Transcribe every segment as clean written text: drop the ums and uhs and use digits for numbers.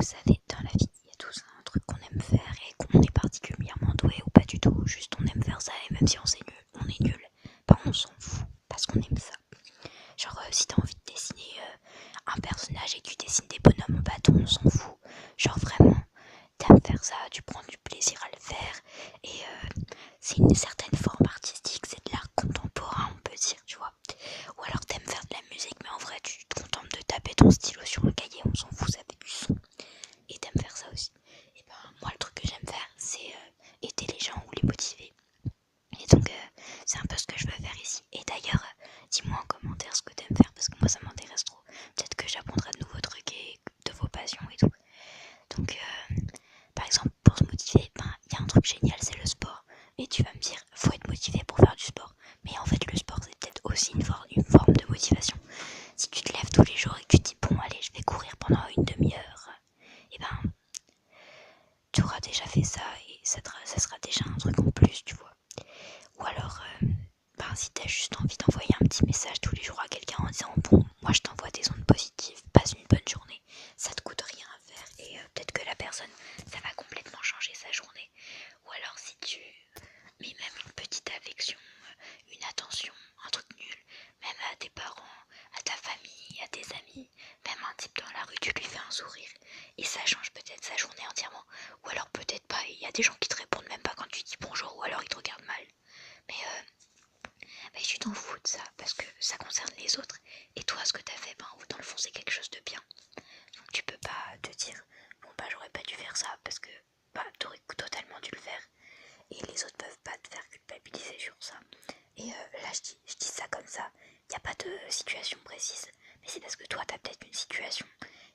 vous savez, dans la vie, il y a tous un truc qu'on aime faire et qu'on est particulièrement doué ou pas du tout, juste on aime faire ça et même si on est nul, bah on s'en fout parce qu'on aime ça. Genre si t'as envie de dessiner un personnage et que tu dessines des bonhommes en bâton, on s'en fout. Genre vraiment, t'aimes faire ça, tu prends du plaisir à le faire et c'est une certaine forme artistique, c'est de l'art contemporain on peut dire, tu vois. Ou alors t'aimes faire de la musique mais en vrai tu te contentes de taper ton stylo sur le cahier, on s'en fout, ça fait du son. Et t'aimes faire ça aussi. Et ben moi le truc que j'aime faire c'est aider les gens ou les motiver. Et donc c'est un peu ce que je veux faire ici. Et d'ailleurs dis-moi en commentaire ce que t'aimes faire parce que moi ça m'intéresse trop. Peut-être que j'apprendrai de nouveaux trucs et de vos passions et tout. Donc par exemple pour se motiver, ben il y a un truc génial, c'est le sport. Et tu vas me dire, faut être motivé pour faire du sport. Mais en fait le sport c'est peut-être aussi une forme de motivation. Si tu te lèves tous les jours et que tu te dis bon allez je vais courir pendant une demi-heure, et ben tu auras déjà fait ça et ça sera déjà un truc en plus, tu vois. Ou alors, ben, si t'as juste envie d'envoyer un petit message tous les jours à quelqu'un en disant bon, moi je t'envoie des ondes positives, passe une bonne journée, ça te coûte rien à faire et peut-être que la personne, ça va complètement changer sa journée. Ou alors si tu mets même une petite affection, une attention, un truc nul, même à tes parents, à ta famille, à tes amis, même un type dans la rue, tu lui fais un sourire et ça change peut-être sa journée entièrement. Ou alors peut-être pas, il y a des gens qui te répondent même pas quand tu dis bonjour ou alors ils te regardent mal. Mais tu t'en fous de ça parce que ça concerne les autres et toi ce que t'as fait, ben dans le fond c'est quelque chose de bien. Donc tu peux pas te dire bon bah j'aurais pas dû faire ça parce que bah t'aurais totalement dû le faire et les autres peuvent pas te faire culpabiliser sur ça. Et là je dis ça comme ça, il n'y a pas de situation précise, mais c'est parce que toi t'as peut-être une situation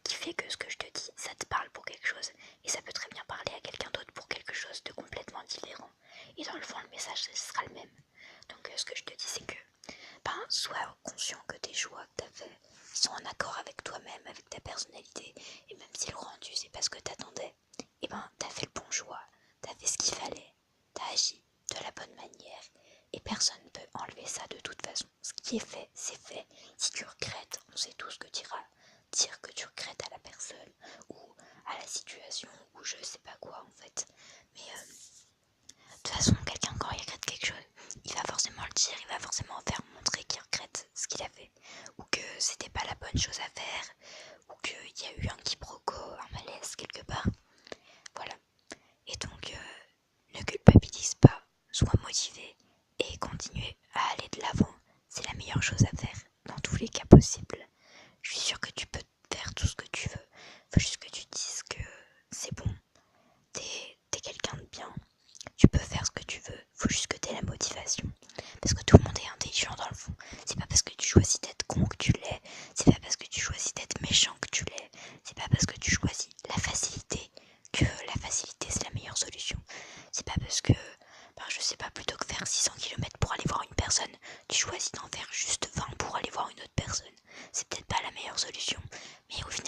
qui fait que ce que je te dis ça te parle pour quelque chose et ça peut très bien parler à quelqu'un d'autre pour quelque chose de complètement différent. Et dans le fond le message ce sera le même. Donc ce que je te dis c'est que ben, sois conscient que tes choix que t'as fait sont en accord avec toi-même, avec ta personnalité. Et même si le rendu c'est pas ce que t'attendais, et ben t'as fait le bon choix, t'as fait ce qu'il fallait, t'as agi de la bonne manière. Et personne ne peut enlever ça de toute façon. Ce qui est fait, c'est fait. Si tu regrettes, on sait tous que tu iras dire que tu regrettes à la personne ou à la situation ou je sais pas quoi en fait. Mais de toute façon, quelqu'un quand il regrette quelque chose, il va forcément le dire, il va forcément faire montrer qu'il regrette ce qu'il a fait, ou que c'était pas la bonne chose à faire, ou qu'il y a eu un quiproquo, un malaise quelque part. Voilà. Et donc, ne culpabilise pas, sois motivé et continue à aller de l'avant. C'est la meilleure chose à faire dans tous les cas possibles. Je suis sûre que tu peux faire tout ce que tu veux. Faut juste que tu dises que c'est bon, t'es quelqu'un de bien. Tu peux faire ce que tu veux, faut juste que tu aies la motivation. Parce que tout le monde est intelligent dans le fond. C'est pas parce que tu choisis d'être con que tu l'es. C'est pas parce que tu choisis d'être méchant que tu l'es. C'est pas parce que tu choisis la facilité que la facilité c'est la meilleure solution. C'est pas parce que, ben, je sais pas, plutôt que faire 600 km pour aller voir une personne, tu choisis d'en faire juste 20 pour aller voir une autre personne. C'est peut-être pas la meilleure solution. Mais au final,